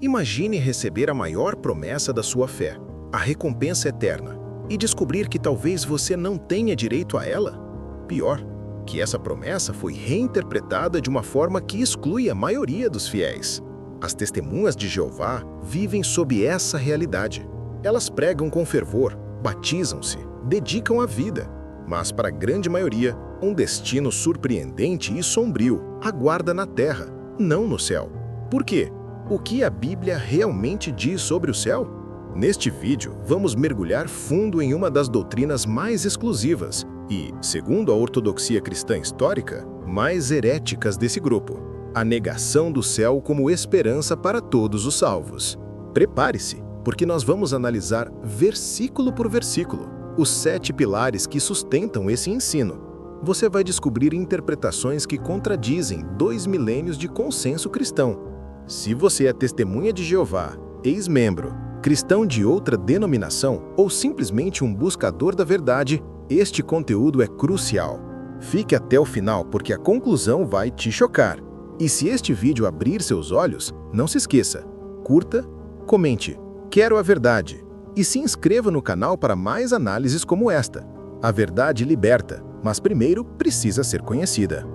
Imagine receber a maior promessa da sua fé, a recompensa eterna, e descobrir que talvez você não tenha direito a ela. Pior, que essa promessa foi reinterpretada de uma forma que exclui a maioria dos fiéis. As testemunhas de Jeová vivem sob essa realidade. Elas pregam com fervor, batizam-se, dedicam a vida, mas para a grande maioria, um destino surpreendente e sombrio aguarda na terra, não no céu. Por quê? O que a Bíblia realmente diz sobre o céu? Neste vídeo, vamos mergulhar fundo em uma das doutrinas mais exclusivas e, segundo a ortodoxia cristã histórica, mais heréticas desse grupo: a negação do céu como esperança para todos os salvos. Prepare-se, porque nós vamos analisar versículo por versículo os 7 pilares que sustentam esse ensino. Você vai descobrir interpretações que contradizem 2 milênios de consenso cristão. Se você é testemunha de Jeová, ex-membro, cristão de outra denominação ou simplesmente um buscador da verdade, este conteúdo é crucial. Fique até o final porque a conclusão vai te chocar. E se este vídeo abrir seus olhos, não se esqueça, curta, comente, quero a verdade, e se inscreva no canal para mais análises como esta. A verdade liberta, mas primeiro precisa ser conhecida.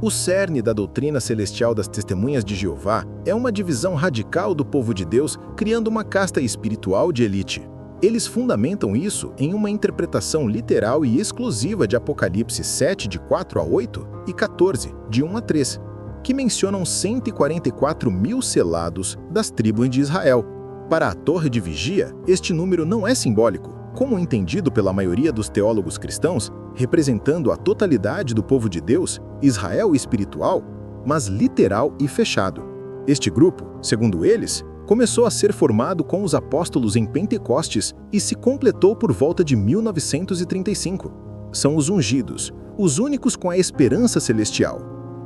O cerne da doutrina celestial das Testemunhas de Jeová é uma divisão radical do povo de Deus, criando uma casta espiritual de elite. Eles fundamentam isso em uma interpretação literal e exclusiva de Apocalipse 7, de 4 a 8, e 14, de 1 a 3, que mencionam 144 mil selados das tribos de Israel. Para a torre de vigia, este número não é simbólico, como entendido pela maioria dos teólogos cristãos, representando a totalidade do povo de Deus, Israel espiritual, mas literal e fechado. Este grupo, segundo eles, começou a ser formado com os apóstolos em Pentecostes e se completou por volta de 1935. São os ungidos, os únicos com a esperança celestial,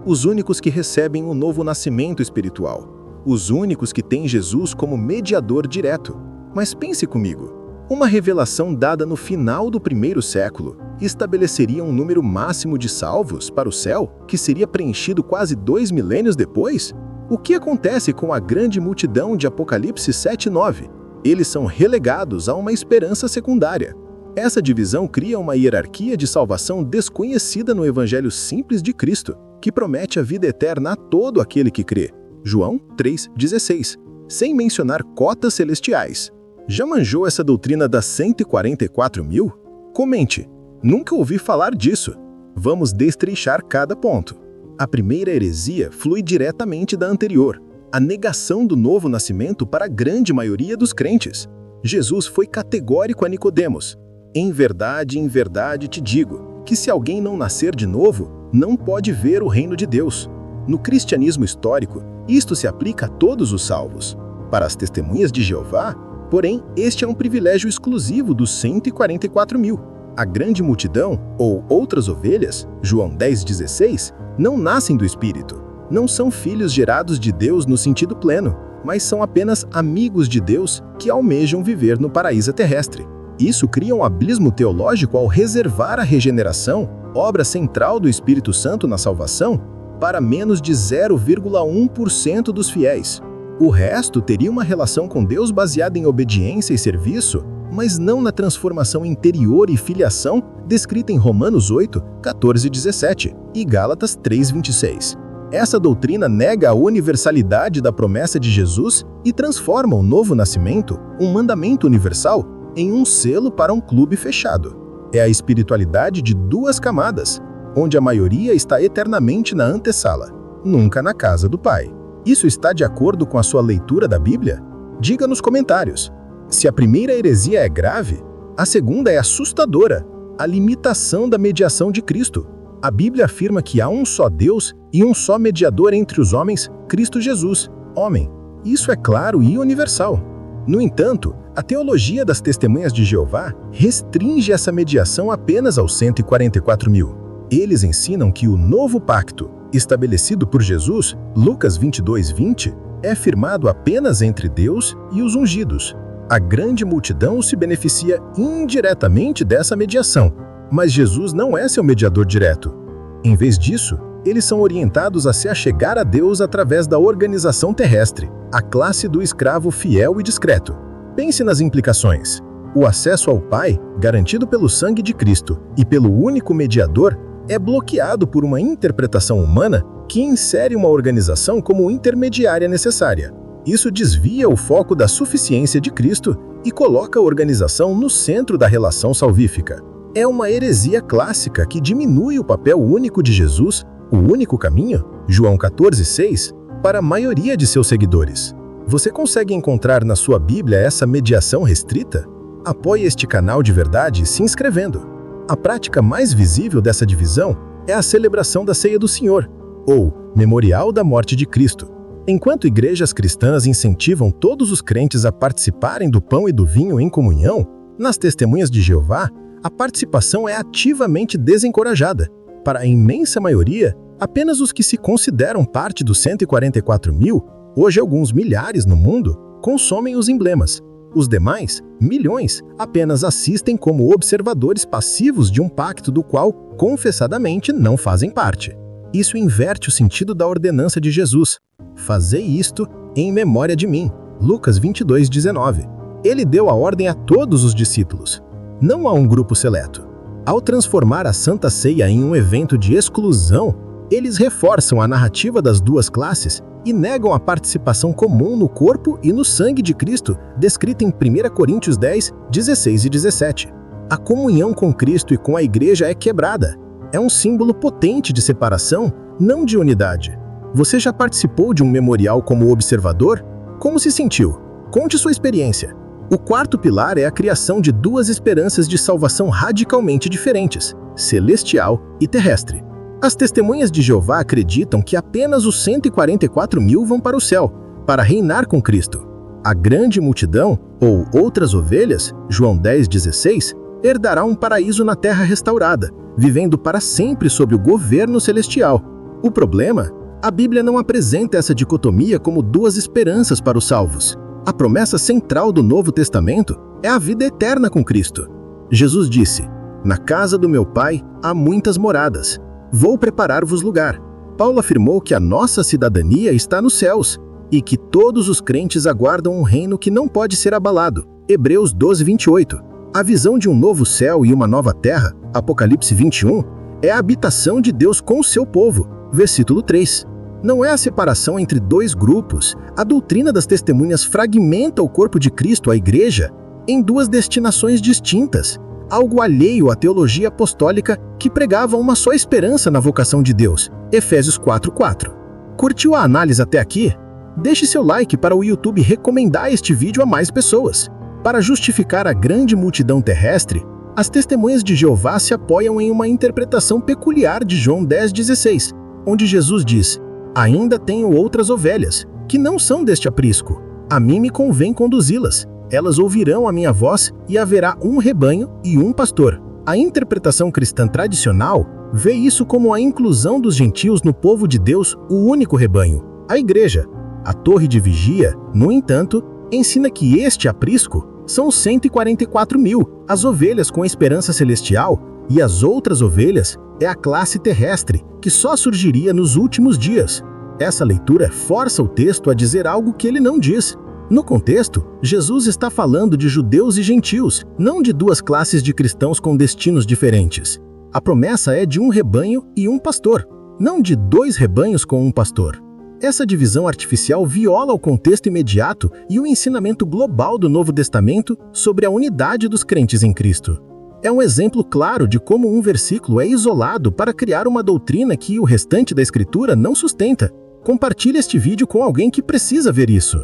os únicos que recebem o novo nascimento espiritual, os únicos que têm Jesus como mediador direto. Mas pense comigo, uma revelação dada no final do primeiro século estabeleceria um número máximo de salvos para o céu que seria preenchido quase 2 milênios depois? O que acontece com a grande multidão de Apocalipse 7:9? Eles são relegados a uma esperança secundária. Essa divisão cria uma hierarquia de salvação desconhecida no Evangelho simples de Cristo, que promete a vida eterna a todo aquele que crê. João 3,16, sem mencionar cotas celestiais. Já manjou essa doutrina das 144 mil? Comente. Nunca ouvi falar disso. Vamos destrinchar cada ponto. A primeira heresia flui diretamente da anterior, a negação do novo nascimento para a grande maioria dos crentes. Jesus foi categórico a Nicodemos. Em verdade te digo, que se alguém não nascer de novo, não pode ver o reino de Deus. No cristianismo histórico, isto se aplica a todos os salvos. Para as testemunhas de Jeová, porém, este é um privilégio exclusivo dos 144 mil. A grande multidão, ou outras ovelhas, João 10,16, não nascem do Espírito. Não são filhos gerados de Deus no sentido pleno, mas são apenas amigos de Deus que almejam viver no paraíso terrestre. Isso cria um abismo teológico ao reservar a regeneração, obra central do Espírito Santo na salvação, para menos de 0,1% dos fiéis. O resto teria uma relação com Deus baseada em obediência e serviço, mas não na transformação interior e filiação descrita em Romanos 8, 14 e 17 e Gálatas 3,26. Essa doutrina nega a universalidade da promessa de Jesus e transforma o novo nascimento, um mandamento universal, em um selo para um clube fechado. É a espiritualidade de 2 camadas, onde a maioria está eternamente na antessala, nunca na casa do Pai. Isso está de acordo com a sua leitura da Bíblia? Diga nos comentários. Se a primeira heresia é grave, a segunda é assustadora, a limitação da mediação de Cristo. A Bíblia afirma que há um só Deus e um só mediador entre os homens, Cristo Jesus, homem. Isso é claro e universal. No entanto, a teologia das Testemunhas de Jeová restringe essa mediação apenas aos 144 mil. Eles ensinam que o novo pacto, estabelecido por Jesus, Lucas 22:20, é firmado apenas entre Deus e os ungidos. A grande multidão se beneficia indiretamente dessa mediação, mas Jesus não é seu mediador direto. Em vez disso, eles são orientados a se achegar a Deus através da organização terrestre, A classe do escravo fiel e discreto. Pense nas implicações. O acesso ao Pai, garantido pelo sangue de Cristo e pelo único mediador, é bloqueado por uma interpretação humana que insere uma organização como intermediária necessária. Isso desvia o foco da suficiência de Cristo e coloca a organização no centro da relação salvífica. É uma heresia clássica que diminui o papel único de Jesus, o único caminho, João 14,6, para a maioria de seus seguidores. Você consegue encontrar na sua Bíblia essa mediação restrita? Apoie este canal de verdade se inscrevendo. A prática mais visível dessa divisão é a celebração da Ceia do Senhor, ou Memorial da Morte de Cristo. Enquanto igrejas cristãs incentivam todos os crentes a participarem do pão e do vinho em comunhão, nas Testemunhas de Jeová, a participação é ativamente desencorajada. Para a imensa maioria, apenas os que se consideram parte dos 144 mil, hoje alguns milhares no mundo, consomem os emblemas. Os demais, milhões, apenas assistem como observadores passivos de um pacto do qual, confessadamente, não fazem parte. Isso inverte o sentido da ordenança de Jesus. Fazei isto em memória de mim. Lucas 22:19. Ele deu a ordem a todos os discípulos, não a um grupo seleto. Ao transformar a Santa Ceia em um evento de exclusão, eles reforçam a narrativa das duas classes e negam a participação comum no corpo e no sangue de Cristo, descrita em 1 Coríntios 10, 16 e 17. A comunhão com Cristo e com a Igreja é quebrada. É um símbolo potente de separação, não de unidade. Você já participou de um memorial como observador? Como se sentiu? Conte sua experiência. O quarto pilar é a criação de duas esperanças de salvação radicalmente diferentes, celestial e terrestre. As Testemunhas de Jeová acreditam que apenas os 144 mil vão para o céu, para reinar com Cristo. A grande multidão, ou outras ovelhas, João 10,16, herdará um paraíso na terra restaurada, vivendo para sempre sob o governo celestial. O problema? A Bíblia não apresenta essa dicotomia como duas esperanças para os salvos. A promessa central do Novo Testamento é a vida eterna com Cristo. Jesus disse: "Na casa do meu Pai há muitas moradas. Vou preparar-vos lugar." Paulo afirmou que a nossa cidadania está nos céus e que todos os crentes aguardam um reino que não pode ser abalado. Hebreus 12:28. A visão de um novo céu e uma nova terra, Apocalipse 21, é a habitação de Deus com o seu povo. Versículo 3. Não é a separação entre dois grupos. A doutrina das testemunhas fragmenta o corpo de Cristo, a Igreja, em duas destinações distintas, algo alheio à teologia apostólica que pregava uma só esperança na vocação de Deus. Efésios 4:4. Curtiu a análise até aqui? Deixe seu like para o YouTube recomendar este vídeo a mais pessoas. Para justificar a grande multidão terrestre, as Testemunhas de Jeová se apoiam em uma interpretação peculiar de João 10,16, onde Jesus diz: "Ainda tenho outras ovelhas, que não são deste aprisco. A mim me convém conduzi-las. Elas ouvirão a minha voz e haverá um rebanho e um pastor." A interpretação cristã tradicional vê isso como a inclusão dos gentios no povo de Deus, o único rebanho, a Igreja. A torre de vigia, no entanto, ensina que este aprisco são os 144 mil, as ovelhas com esperança celestial, e as outras ovelhas é a classe terrestre, que só surgiria nos últimos dias. Essa leitura força o texto a dizer algo que ele não diz. No contexto, Jesus está falando de judeus e gentios, não de duas classes de cristãos com destinos diferentes. A promessa é de um rebanho e um pastor, não de dois rebanhos com um pastor. Essa divisão artificial viola o contexto imediato e o ensinamento global do Novo Testamento sobre a unidade dos crentes em Cristo. É um exemplo claro de como um versículo é isolado para criar uma doutrina que o restante da Escritura não sustenta. Compartilhe este vídeo com alguém que precisa ver isso.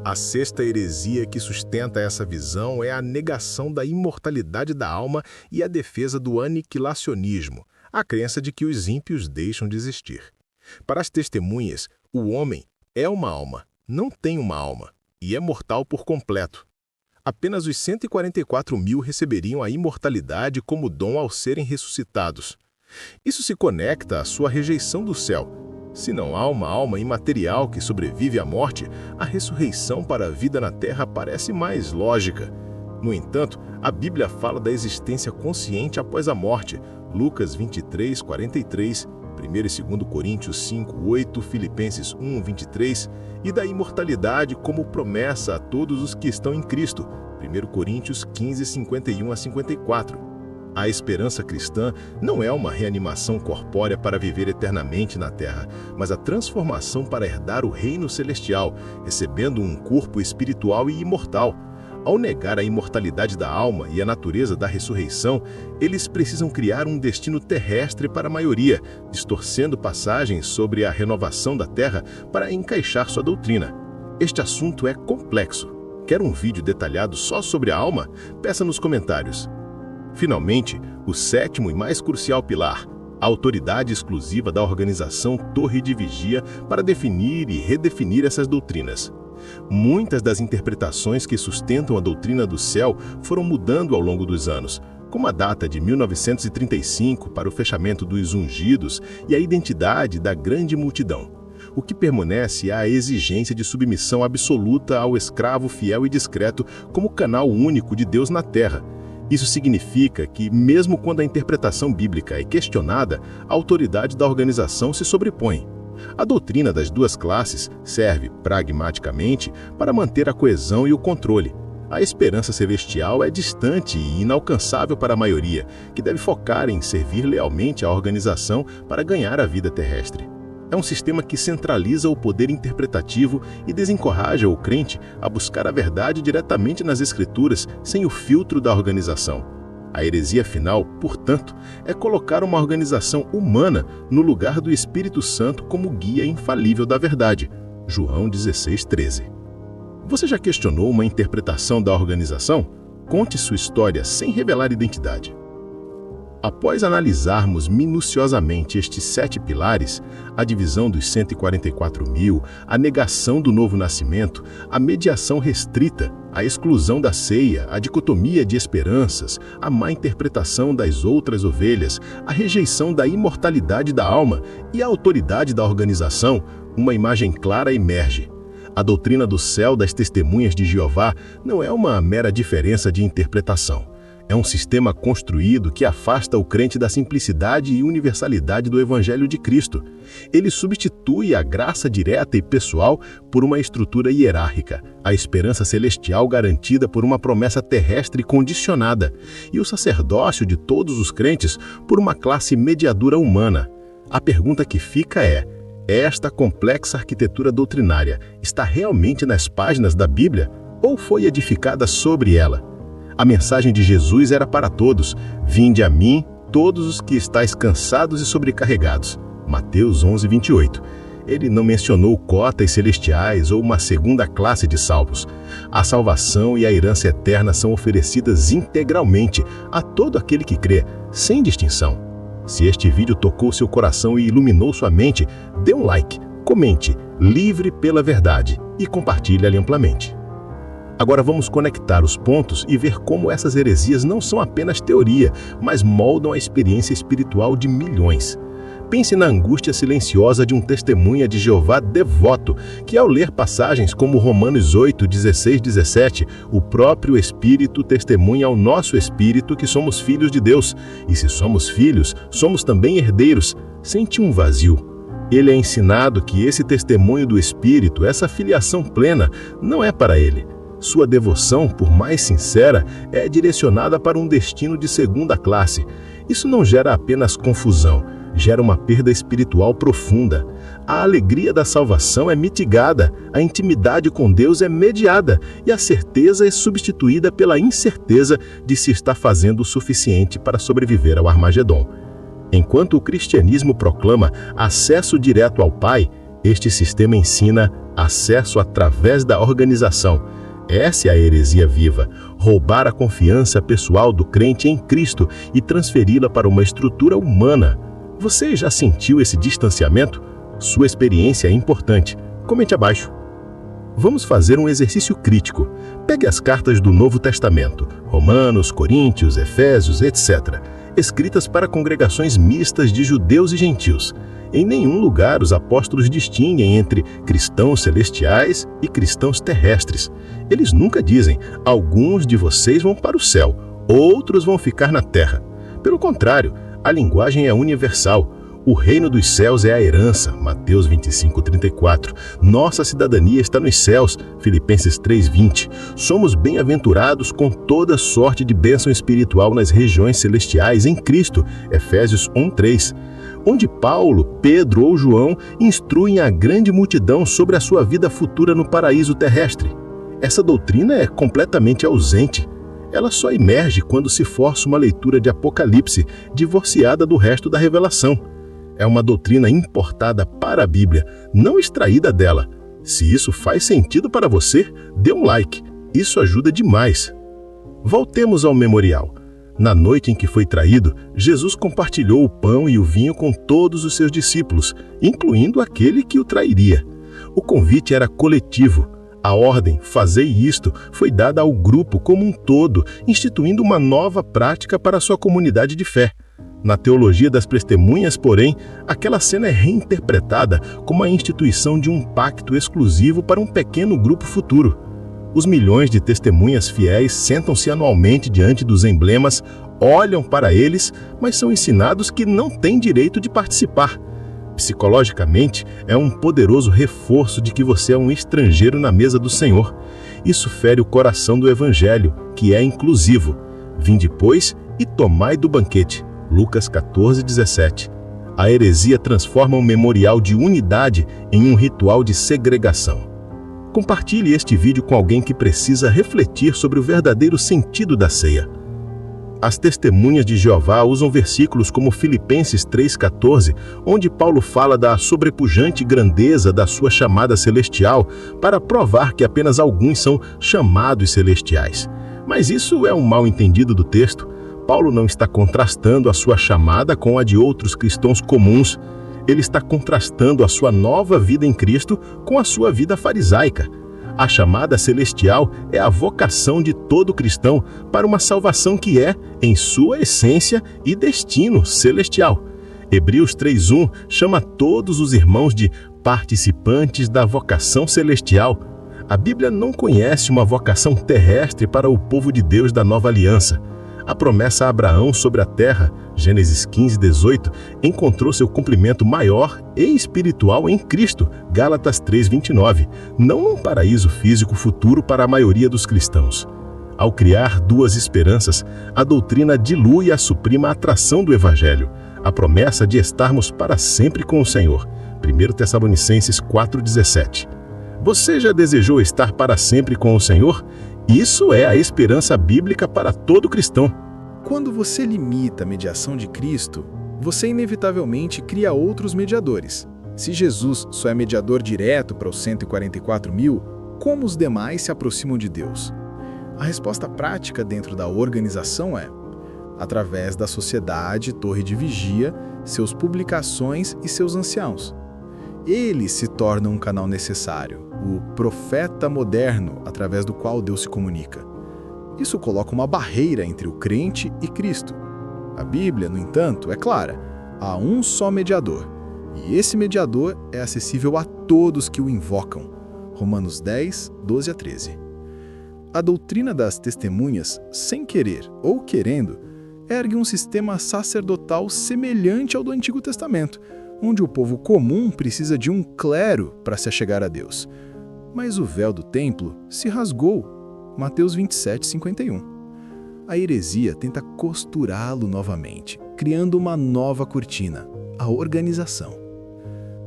A sexta heresia que sustenta essa visão é a negação da imortalidade da alma e a defesa do aniquilacionismo, a crença de que os ímpios deixam de existir. Para as testemunhas, o homem é uma alma, não tem uma alma, e é mortal por completo. Apenas os 144 mil receberiam a imortalidade como dom ao serem ressuscitados. Isso se conecta à sua rejeição do céu. Se não há uma alma imaterial que sobrevive à morte, a ressurreição para a vida na terra parece mais lógica. No entanto, a Bíblia fala da existência consciente após a morte, Lucas 23:43, 1 e 2 Coríntios 5:8, Filipenses 1:23, e da imortalidade como promessa a todos os que estão em Cristo, 1 Coríntios 15:51-54. A esperança cristã não é uma reanimação corpórea para viver eternamente na terra, mas a transformação para herdar o reino celestial, recebendo um corpo espiritual e imortal. Ao negar a imortalidade da alma e a natureza da ressurreição, eles precisam criar um destino terrestre para a maioria, distorcendo passagens sobre a renovação da terra para encaixar sua doutrina. Este assunto é complexo. Quer um vídeo detalhado só sobre a alma? Peça nos comentários. Finalmente, o sétimo e mais crucial pilar, a autoridade exclusiva da organização Torre de Vigia para definir e redefinir essas doutrinas. Muitas das interpretações que sustentam a doutrina do céu foram mudando ao longo dos anos, como a data de 1935 para o fechamento dos ungidos e a identidade da grande multidão. O que permanece é a exigência de submissão absoluta ao escravo fiel e discreto como canal único de Deus na terra. Isso significa que, mesmo quando a interpretação bíblica é questionada, a autoridade da organização se sobrepõe. A doutrina das duas classes serve, pragmaticamente, para manter a coesão e o controle. A esperança celestial é distante e inalcançável para a maioria, que deve focar em servir lealmente à organização para ganhar a vida terrestre. É um sistema que centraliza o poder interpretativo e desencoraja o crente a buscar a verdade diretamente nas Escrituras, sem o filtro da organização. A heresia final, portanto, é colocar uma organização humana no lugar do Espírito Santo como guia infalível da verdade. João 16:13. Você já questionou uma interpretação da organização? Conte sua história sem revelar identidade. Após analisarmos minuciosamente estes 7 pilares, a divisão dos 144.000, a negação do novo nascimento, a mediação restrita, a exclusão da ceia, a dicotomia de esperanças, a má interpretação das outras ovelhas, a rejeição da imortalidade da alma e a autoridade da organização, uma imagem clara emerge. A doutrina do céu das testemunhas de Jeová não é uma mera diferença de interpretação. É um sistema construído que afasta o crente da simplicidade e universalidade do Evangelho de Cristo. Ele substitui a graça direta e pessoal por uma estrutura hierárquica, a esperança celestial garantida por uma promessa terrestre condicionada, e o sacerdócio de todos os crentes por uma classe mediadora humana. A pergunta que fica é: esta complexa arquitetura doutrinária está realmente nas páginas da Bíblia ou foi edificada sobre ela? A mensagem de Jesus era para todos: vinde a mim, todos os que estáis cansados e sobrecarregados. Mateus 11:28. Ele não mencionou cotas celestiais ou uma segunda classe de salvos. A salvação e a herança eterna são oferecidas integralmente a todo aquele que crê, sem distinção. Se este vídeo tocou seu coração e iluminou sua mente, dê um like, comente, livre pela verdade e compartilhe amplamente. Agora vamos conectar os pontos e ver como essas heresias não são apenas teoria, mas moldam a experiência espiritual de milhões. Pense na angústia silenciosa de um testemunha de Jeová devoto, que ao ler passagens como Romanos 8:16-17, o próprio Espírito testemunha ao nosso espírito que somos filhos de Deus, e se somos filhos, somos também herdeiros, sente um vazio. Ele é ensinado que esse testemunho do Espírito, essa filiação plena, não é para ele. Sua devoção, por mais sincera, é direcionada para um destino de segunda classe. Isso não gera apenas confusão, gera uma perda espiritual profunda. A alegria da salvação é mitigada, a intimidade com Deus é mediada e a certeza é substituída pela incerteza de se está fazendo o suficiente para sobreviver ao Armagedon. Enquanto o cristianismo proclama acesso direto ao Pai, este sistema ensina acesso através da organização. Essa é a heresia viva: roubar a confiança pessoal do crente em Cristo e transferi-la para uma estrutura humana. Você já sentiu esse distanciamento? Sua experiência é importante. Comente abaixo. Vamos fazer um exercício crítico. Pegue as cartas do Novo Testamento, Romanos, Coríntios, Efésios, etc., escritas para congregações mistas de judeus e gentios. Em nenhum lugar os apóstolos distinguem entre cristãos celestiais e cristãos terrestres. Eles nunca dizem: alguns de vocês vão para o céu, outros vão ficar na terra. Pelo contrário, a linguagem é universal. O reino dos céus é a herança, Mateus 25:34. Nossa cidadania está nos céus, Filipenses 3:20. Somos bem-aventurados com toda sorte de bênção espiritual nas regiões celestiais em Cristo, Efésios 1:3. Onde Paulo, Pedro ou João instruem a grande multidão sobre a sua vida futura no paraíso terrestre. Essa doutrina é completamente ausente. Ela só emerge quando se força uma leitura de Apocalipse, divorciada do resto da revelação. É uma doutrina importada para a Bíblia, não extraída dela. Se isso faz sentido para você, dê um like. Isso ajuda demais. Voltemos ao memorial. Na noite em que foi traído, Jesus compartilhou o pão e o vinho com todos os seus discípulos, incluindo aquele que o trairia. O convite era coletivo. A ordem, fazei isto, foi dada ao grupo como um todo, instituindo uma nova prática para a sua comunidade de fé. Na teologia das testemunhas, porém, aquela cena é reinterpretada como a instituição de um pacto exclusivo para um pequeno grupo futuro. Os milhões de testemunhas fiéis sentam-se anualmente diante dos emblemas, olham para eles, mas são ensinados que não têm direito de participar. Psicologicamente, é um poderoso reforço de que você é um estrangeiro na mesa do Senhor. Isso fere o coração do Evangelho, que é inclusivo. Vinde, pois, e tomai do banquete. Lucas 14:17. A heresia transforma um memorial de unidade em um ritual de segregação. Compartilhe este vídeo com alguém que precisa refletir sobre o verdadeiro sentido da ceia. As testemunhas de Jeová usam versículos como Filipenses 3:14, onde Paulo fala da sobrepujante grandeza da sua chamada celestial, para provar que apenas alguns são chamados celestiais. Mas isso é um mal-entendido do texto. Paulo não está contrastando a sua chamada com a de outros cristãos comuns. Ele está contrastando a sua nova vida em Cristo com a sua vida farisaica. A chamada celestial é a vocação de todo cristão para uma salvação que é, em sua essência e destino, celestial. Hebreus 3:1 chama todos os irmãos de participantes da vocação celestial. A Bíblia não conhece uma vocação terrestre para o povo de Deus da nova aliança. A promessa a Abraão sobre a terra, Gênesis 15:18, encontrou seu cumprimento maior e espiritual em Cristo, Gálatas 3:29, não num paraíso físico futuro para a maioria dos cristãos. Ao criar duas esperanças, a doutrina dilui e suprima a atração do Evangelho, a promessa de estarmos para sempre com o Senhor, 1 Tessalonicenses 4:17. Você já desejou estar para sempre com o Senhor? Isso é a esperança bíblica para todo cristão. Quando você limita a mediação de Cristo, você inevitavelmente cria outros mediadores. Se Jesus só é mediador direto para os 144 mil, como os demais se aproximam de Deus? A resposta prática dentro da organização é: através da sociedade, torre de vigia, seus publicações e seus anciãos. Eles se tornam um canal necessário, o profeta moderno através do qual Deus se comunica. Isso coloca uma barreira entre o crente e Cristo. A Bíblia, no entanto, é clara: há um só mediador, e esse mediador é acessível a todos que o invocam. Romanos 10:12-13. A doutrina das testemunhas, sem querer ou querendo, ergue um sistema sacerdotal semelhante ao do Antigo Testamento, onde o povo comum precisa de um clero para se achegar a Deus. Mas o véu do templo se rasgou. Mateus 27:51. A heresia tenta costurá-lo novamente, criando uma nova cortina, a organização.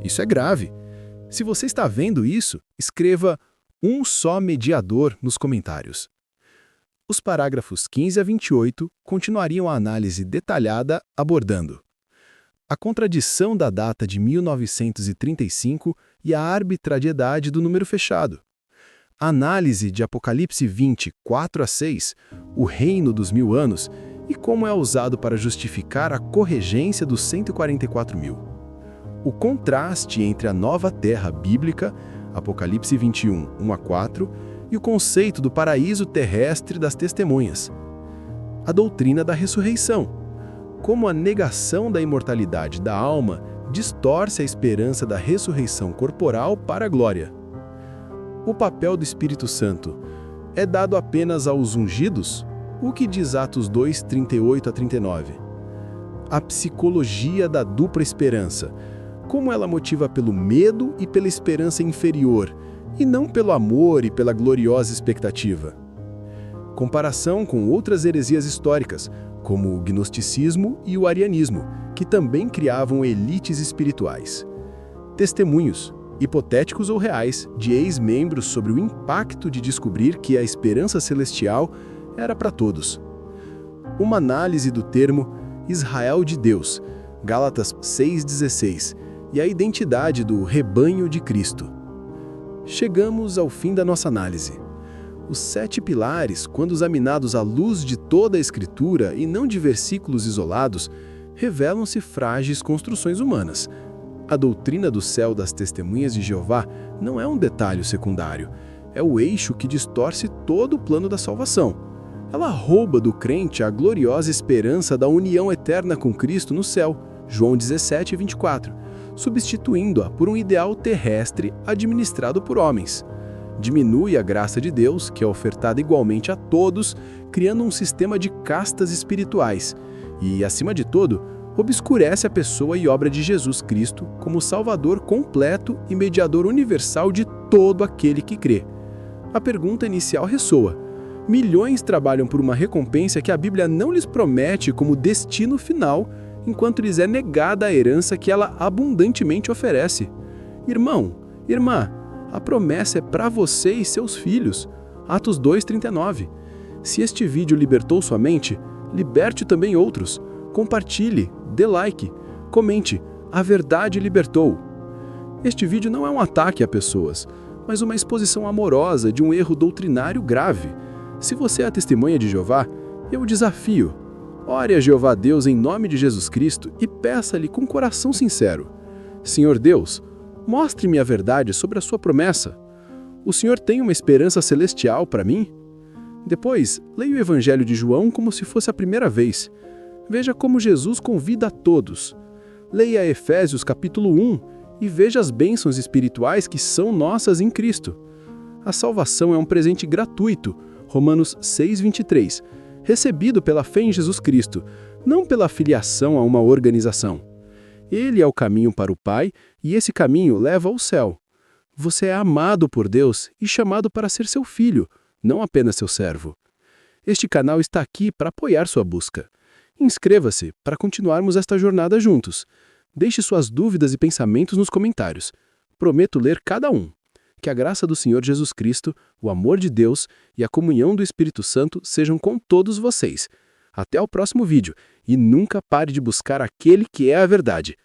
Isso é grave. Se você está vendo isso, escreva "um só mediador" nos comentários. Os parágrafos 15 a 28 continuariam a análise detalhada abordando a contradição da data de 1935 e a arbitrariedade do número fechado. A análise de Apocalipse 20, 4-6, o reino dos 1000 anos, e como é usado para justificar a corregência dos 144 mil. O contraste entre a nova terra bíblica, Apocalipse 21, 1-4, e o conceito do paraíso terrestre das testemunhas. A doutrina da ressurreição, como a negação da imortalidade da alma distorce a esperança da ressurreição corporal para a glória. O papel do Espírito Santo é dado apenas aos ungidos? O que diz Atos 2, 38-39? a psicologia da dupla esperança. Como ela motiva pelo medo e pela esperança inferior, e não pelo amor e pela gloriosa expectativa. Comparação com outras heresias históricas, como o gnosticismo e o arianismo, que também criavam elites espirituais. Testemunhos, hipotéticos ou reais, de ex-membros sobre o impacto de descobrir que a esperança celestial era para todos. Uma análise do termo Israel de Deus, Gálatas 6,16, e a identidade do rebanho de Cristo. Chegamos ao fim da nossa análise. Os 7 pilares, quando examinados à luz de toda a Escritura e não de versículos isolados, revelam-se frágeis construções humanas. A doutrina do céu das testemunhas de Jeová não é um detalhe secundário, é o eixo que distorce todo o plano da salvação. Ela rouba do crente a gloriosa esperança da união eterna com Cristo no céu, João 17:24, substituindo-a por um ideal terrestre administrado por homens. Diminui a graça de Deus, que é ofertada igualmente a todos, criando um sistema de castas espirituais e, acima de tudo, obscurece a pessoa e obra de Jesus Cristo como Salvador completo e mediador universal de todo aquele que crê. A pergunta inicial ressoa. Milhões trabalham por uma recompensa que a Bíblia não lhes promete como destino final, enquanto lhes é negada a herança que ela abundantemente oferece. Irmão, irmã, a promessa é para você e seus filhos. Atos 2:39. Se este vídeo libertou sua mente, liberte também outros. Compartilhe, dê like, comente. A verdade libertou. Este vídeo não é um ataque a pessoas, mas uma exposição amorosa de um erro doutrinário grave. Se você é a testemunha de Jeová, eu o desafio. Ore a Jeová Deus em nome de Jesus Cristo e peça-lhe com coração sincero: Senhor Deus, mostre-me a verdade sobre a sua promessa. O Senhor tem uma esperança celestial para mim? Depois, leia o Evangelho de João como se fosse a primeira vez. Veja como Jesus convida a todos. Leia Efésios capítulo 1 e veja as bênçãos espirituais que são nossas em Cristo. A salvação é um presente gratuito, Romanos 6:23, recebido pela fé em Jesus Cristo, não pela filiação a uma organização. Ele é o caminho para o Pai e esse caminho leva ao céu. Você é amado por Deus e chamado para ser seu filho, não apenas seu servo. Este canal está aqui para apoiar sua busca. Inscreva-se para continuarmos esta jornada juntos. Deixe suas dúvidas e pensamentos nos comentários. Prometo ler cada um. Que a graça do Senhor Jesus Cristo, o amor de Deus e a comunhão do Espírito Santo sejam com todos vocês. Até o próximo vídeo e nunca pare de buscar aquele que é a verdade.